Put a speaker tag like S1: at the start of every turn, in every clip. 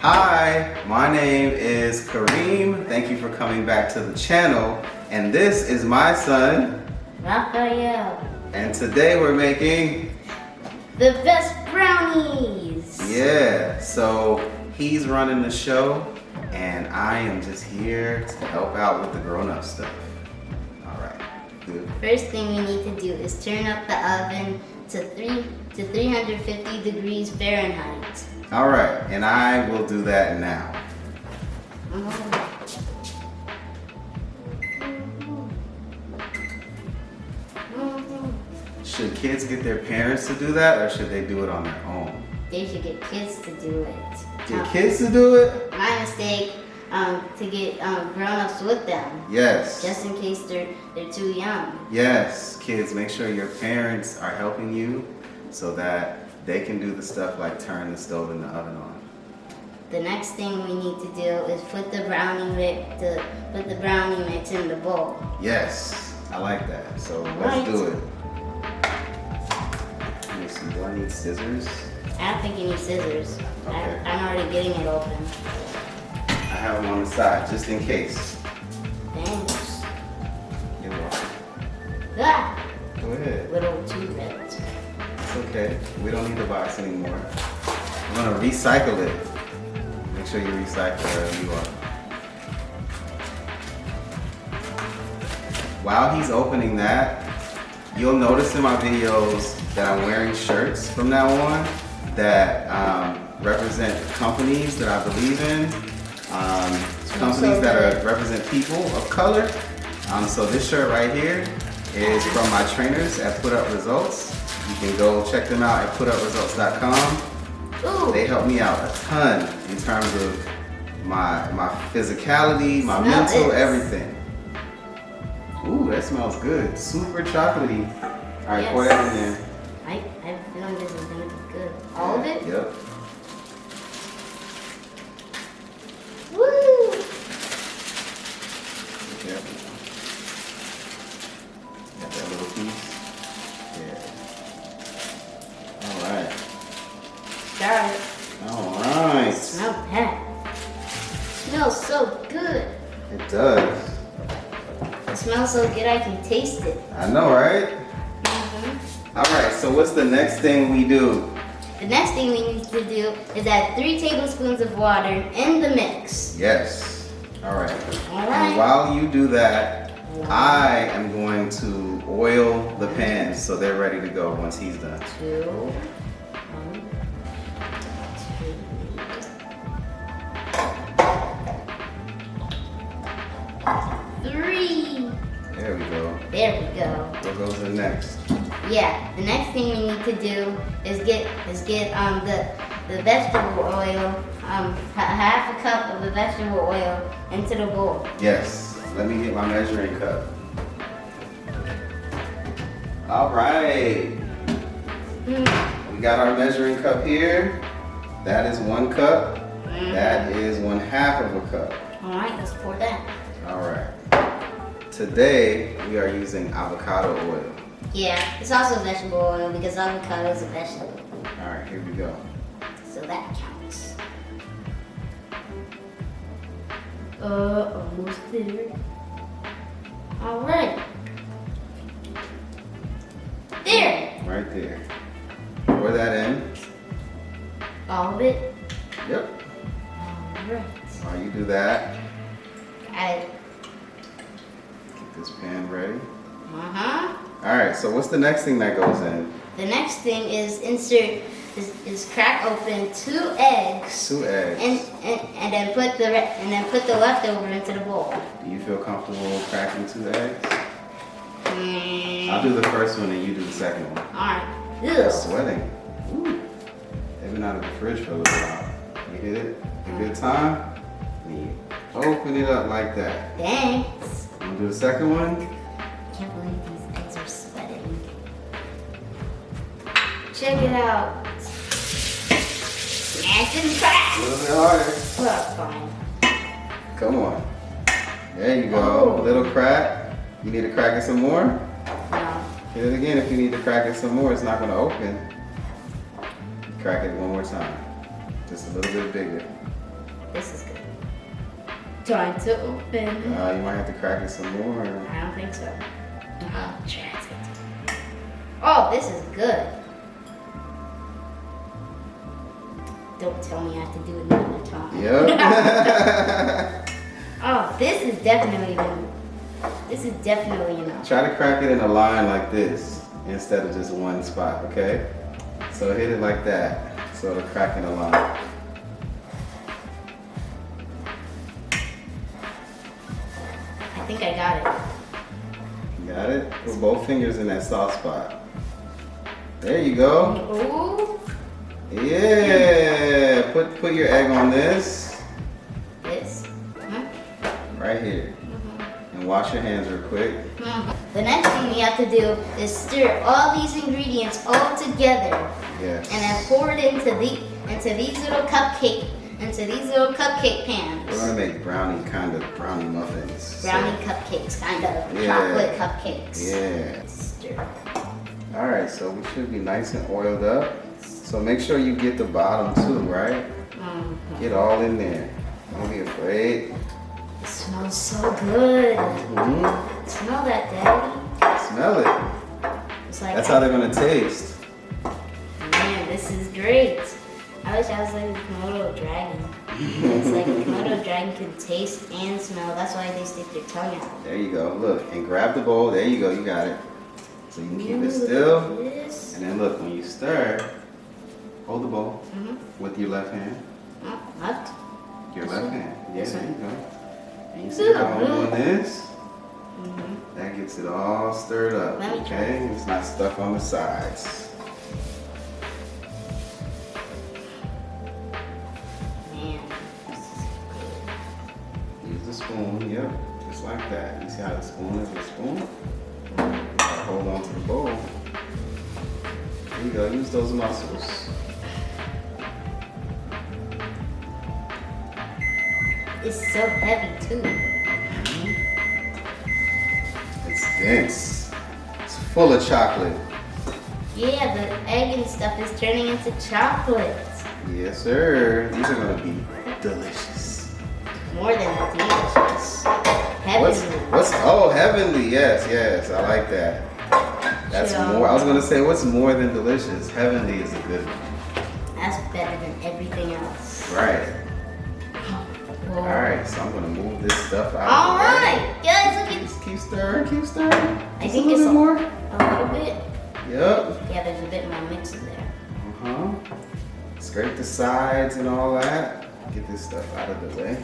S1: Hi, my name is Kareem. Thank you for coming back to the channel. And this is my son,
S2: Raphael.
S1: And today we're making
S2: the best brownies.
S1: Yeah, so he's running the show and I am just here to help out with the grown-up stuff. All right, good.
S2: First thing we need to do is turn up the oven to 350 degrees Fahrenheit.
S1: All right, and I will do that now. Should kids get their parents to do that, or should they do it on their own?
S2: They should get kids to do it.
S1: Get kids to do it?
S2: My mistake, to get grown-ups with them.
S1: Yes.
S2: Just in case they're too young.
S1: Yes, kids, make sure your parents are helping you so that they can do the stuff like turn the stove and the oven on.
S2: The next thing we need to do is put the brownie mix in the bowl.
S1: Yes, I like that. So let's do it. Let me see, do I need scissors?
S2: I don't think you need scissors.
S1: Okay.
S2: I'm already getting it open.
S1: I have them on the side just in case.
S2: Thanks.
S1: You're welcome.
S2: Ah!
S1: Go ahead.
S2: Little too red.
S1: It's okay. We don't need the box anymore. I'm gonna recycle it. Make sure you recycle wherever you are. While he's opening that, you'll notice in my videos that I'm wearing shirts from now on that represent companies that I believe in, companies that represent people of color. So this shirt right here is from my trainers at Put Up Results. You can go check them out at putupresults.com.
S2: Ooh.
S1: They help me out a ton in terms of my physicality, my mental, everything. Ooh, that smells good. Super chocolatey. All right, pour that in there.
S2: I have a feeling this is going to be good. All of it?
S1: Yep.
S2: Woo!
S1: Be careful. Got that little piece? Yeah. All right.
S2: Got it.
S1: All right.
S2: Smell that. Smells so good.
S1: It does.
S2: It smells so good I can taste it.
S1: I know, right? All right, so what's the next thing we do?
S2: The next thing we need to do is add 3 tablespoons of water in the mix.
S1: Yes. All right.
S2: All right.
S1: And while you do that, I am going to oil the pans so they're ready to go once he's done.
S2: 2. 3.
S1: There we go.
S2: There we go.
S1: What goes in next?
S2: Yeah, the next thing we need to do is get the vegetable oil, half a cup of the vegetable oil into the bowl.
S1: Yes. Let me get my measuring cup. All right. We got our measuring cup here. That is 1 cup. That is 1/2 of a cup.
S2: All right, let's pour that.
S1: All right. Today we are using avocado oil.
S2: Yeah, it's also vegetable oil because avocado is a vegetable.
S1: All right, here we go.
S2: So that counts. Almost there. All right. There.
S1: Right there. Pour that in.
S2: All of it.
S1: Yep.
S2: All right.
S1: While you do that,
S2: I.
S1: get this pan ready.
S2: Uh-huh.
S1: All right, so what's the next thing that goes in?
S2: The next thing is crack open 2 eggs.
S1: 2 eggs.
S2: And then put the leftover into the bowl.
S1: Do you feel comfortable cracking 2 eggs? I'll do the first one and you do the second one.
S2: All right.
S1: It's sweating. Ooh. They've been out of the fridge for a little while. You hit it a good time. And you open it up like that.
S2: Thanks.
S1: You want to do the second one?
S2: I can't believe these eggs are sweating. Check it out. Smash and
S1: A
S2: crack.
S1: little bit harder.
S2: Well, that's fine.
S1: Come on. There you go.
S2: Oh.
S1: A little crack. You need to crack it some more?
S2: No.
S1: Hit it again if you need to crack it some more. It's not going to open. Crack it one more time. Just a little bit bigger.
S2: This is good. Time to open.
S1: You might have to crack it some more.
S2: I don't think so. Oh, try it. Oh, this is good. Don't tell me I have to do it another time.
S1: Yep.
S2: Oh, this is definitely enough.
S1: Try to crack it in a line like this instead of just one spot, okay? So hit it like that, so it'll crack in a line.
S2: I think I got it.
S1: You got it? Put both fingers in that soft spot. There you go.
S2: Ooh.
S1: Yeah. Put your egg on this.
S2: This.
S1: Right here. And wash your hands real quick.
S2: The next thing we have to do is stir all these ingredients all together.
S1: Yes.
S2: And then pour it into these little cupcake pans.
S1: We're gonna make brownie muffins.
S2: Brownie cupcakes, kind of.
S1: Yeah.
S2: Chocolate cupcakes.
S1: Yeah.
S2: Stir.
S1: All right, so we should be nice and oiled up. So make sure you get the bottom too, right? Get all in there. Don't be afraid.
S2: It smells so good. Smell that, Daddy.
S1: Smell it.
S2: It's like
S1: That's how they're gonna taste.
S2: Man, this is great. I wish I was like a Komodo dragon. It's like a Komodo dragon can taste and smell. That's why they stick their tongue out.
S1: There you go. Look, and grab the bowl. There you go. You got it. So you can keep it
S2: Look
S1: still.
S2: at this.
S1: And then look, when you stir, hold the bowl with your left hand.
S2: Oh, left.
S1: Your
S2: This
S1: left
S2: one?
S1: hand. Yeah,
S2: This
S1: there
S2: one?
S1: you go. And you see how I'm doing this? That gets it all stirred up.
S2: Let me try.
S1: Okay? It's not stuck on the sides.
S2: Man, this is good.
S1: Use the spoon, yep, just like that. You see how the spoon is a spoon? Gotta hold on to the bowl. There you go, use those muscles.
S2: It's so heavy too.
S1: It's dense. It's full of chocolate.
S2: Yeah, the egg and stuff is turning into chocolate.
S1: Yes, sir. These are gonna be delicious.
S2: More than delicious. Heavenly.
S1: Oh, heavenly, yes, I like that. That's
S2: Sure.
S1: more, I was gonna say, what's more than delicious? Heavenly is a good one.
S2: That's better than everything else.
S1: Right.
S2: Whoa.
S1: All right, so I'm gonna move this stuff out.
S2: All
S1: of the way.
S2: right, guys, look at.
S1: Just keep stirring, keep stirring.
S2: I
S1: Just
S2: think
S1: a
S2: it's
S1: little more.
S2: a little bit.
S1: Yep.
S2: Yeah, there's a bit more mix in there.
S1: Scrape the sides and all that. Get this stuff out of the way.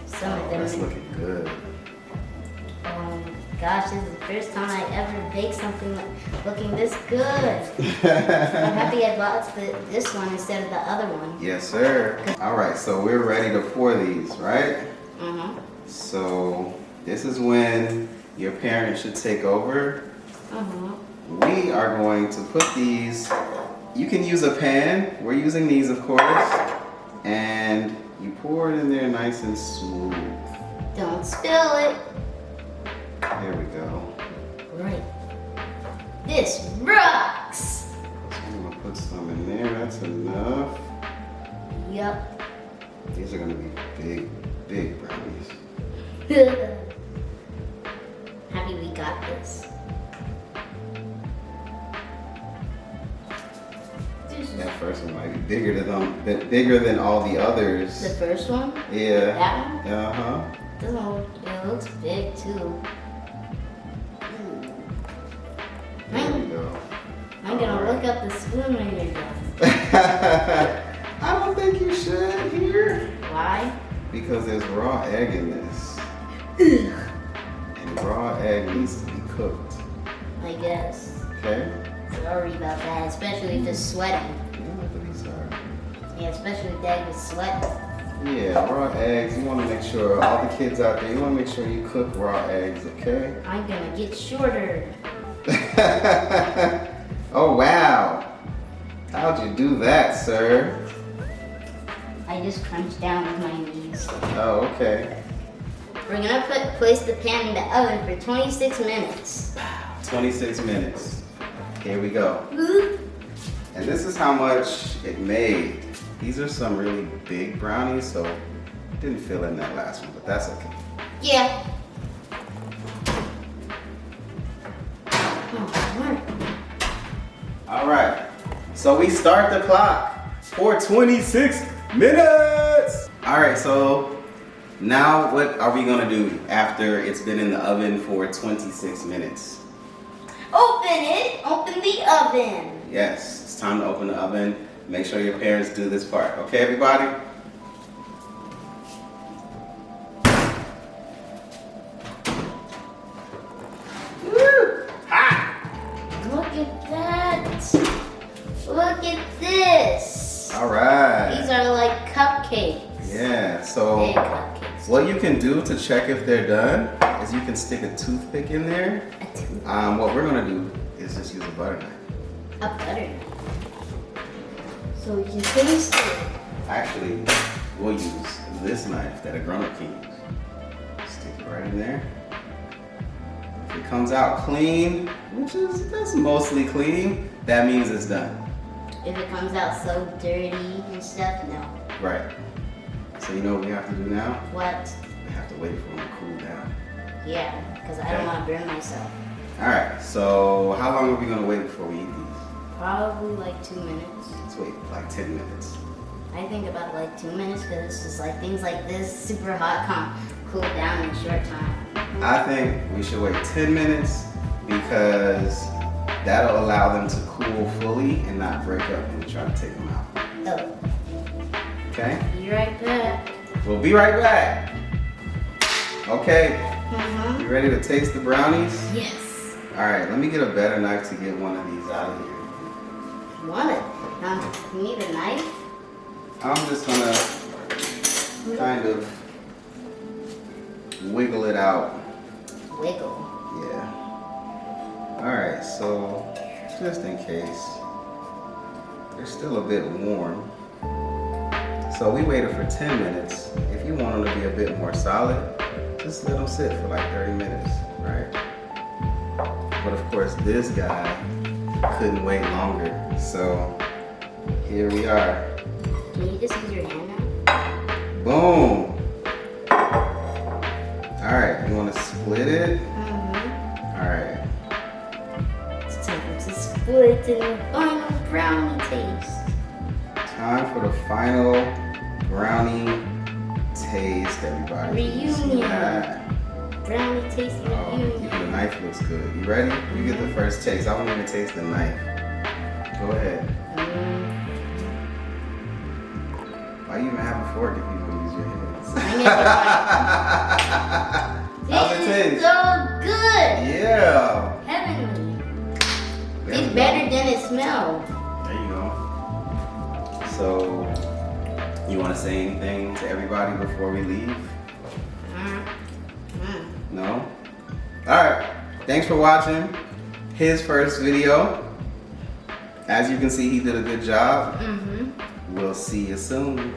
S2: Some of them.
S1: That's looking good.
S2: Gosh, this is the first time I ever baked something looking this good. I'm happy I bought this one instead of the other one.
S1: Yes, sir. All right, so we're ready to pour these, right? So this is when your parents should take over. We are going to put these, you can use a pan. We're using these, of course. And you pour it in there nice and smooth.
S2: Don't spill it.
S1: There we go.
S2: Right. This rocks.
S1: So I'm gonna put some in there. That's enough.
S2: Yup.
S1: These are gonna be big, big brownies.
S2: Happy we got this.
S1: That first one might be bigger than all the others.
S2: The first one?
S1: Yeah.
S2: That one?
S1: Uh-huh.
S2: It looks big too.
S1: There we go.
S2: I'm gonna look up the spoon when you're done.
S1: I don't think you should here.
S2: Why?
S1: Because there's raw egg in this. And raw egg needs to be cooked.
S2: I guess.
S1: Okay?
S2: Sorry about that, especially if it's sweating. Yeah, especially if Dad was sweating.
S1: Yeah, raw eggs. You want to make sure, all the kids out there, you want to make sure you cook raw eggs, okay?
S2: I'm gonna get shorter.
S1: Oh, wow. How'd you do that, sir?
S2: I just crunched down with my knees.
S1: Oh, okay.
S2: We're gonna place the pan in the oven for 26 minutes.
S1: 26 minutes. Here we go. And this is how much it made. These are some really big brownies, so didn't fill in that last one, but that's okay.
S2: Yeah.
S1: All right, so we start the clock for 26 minutes. All right, so now what are we gonna do after it's been in the oven for 26 minutes?
S2: Open it. Open the oven.
S1: Yes, it's time to open the oven. Make sure your parents do this part. Okay, everybody? Woo! Hot!
S2: Look at that. Look at this.
S1: All right.
S2: These are like cupcakes.
S1: Yeah,
S2: Big
S1: so
S2: cupcakes.
S1: what you can do to check if they're done is you can stick a toothpick in there. What we're gonna do is just use a butter knife.
S2: A butter knife. So we can taste it.
S1: Actually, we'll use this knife that a grown-up can use. Stick it right in there. If it comes out clean, that's mostly clean, that means it's done.
S2: If it comes out so dirty and stuff, no.
S1: Right. So you know what we have to do now?
S2: What?
S1: We have to wait for them to cool down.
S2: Yeah, because I don't want to burn myself.
S1: All right, so how long are we gonna wait before we eat these?
S2: Probably like 2 minutes.
S1: Let's wait like 10 minutes.
S2: I think about like 2 minutes because it's just like things like this, super hot, cool down in a short time.
S1: I think we should wait 10 minutes because that'll allow them to cool fully and not break up when we try to take them out.
S2: Oh,
S1: Okay?
S2: be right back.
S1: We'll be right back. Okay,
S2: Mm-hmm.
S1: you ready to taste the brownies?
S2: Yes.
S1: All right, let me get a better knife to get one of these out of here.
S2: Want it? You need a knife?
S1: I'm just gonna kind of wiggle it out.
S2: Wiggle.
S1: Yeah. All right, so just in case, they're still a bit warm. So we waited for 10 minutes. If you want them to be a bit more solid, just let them sit for like 30 minutes, right? But of course, this guy couldn't wait longer. So here we are.
S2: Can you just use your hand now?
S1: Boom. All right, you want to split it?
S2: Mm-hmm.
S1: All right.
S2: It's time to split in the final brownie taste.
S1: Time for the final brownie taste, everybody.
S2: Reunion.
S1: See that?
S2: Brownie taste
S1: Oh,
S2: reunion.
S1: even the knife looks good. You ready? You get the first taste. I want you to taste the knife. Go ahead. Why you even have a fork if you don't use your hands? How's it
S2: This is
S1: taste?
S2: so good.
S1: Yeah.
S2: Heavenly.
S1: There
S2: It's
S1: we
S2: better
S1: go.
S2: than it smells.
S1: There you go. So, you want to say anything to everybody before we leave? No? Alright, thanks for watching his first video. As you can see, he did a good job. We'll see you soon.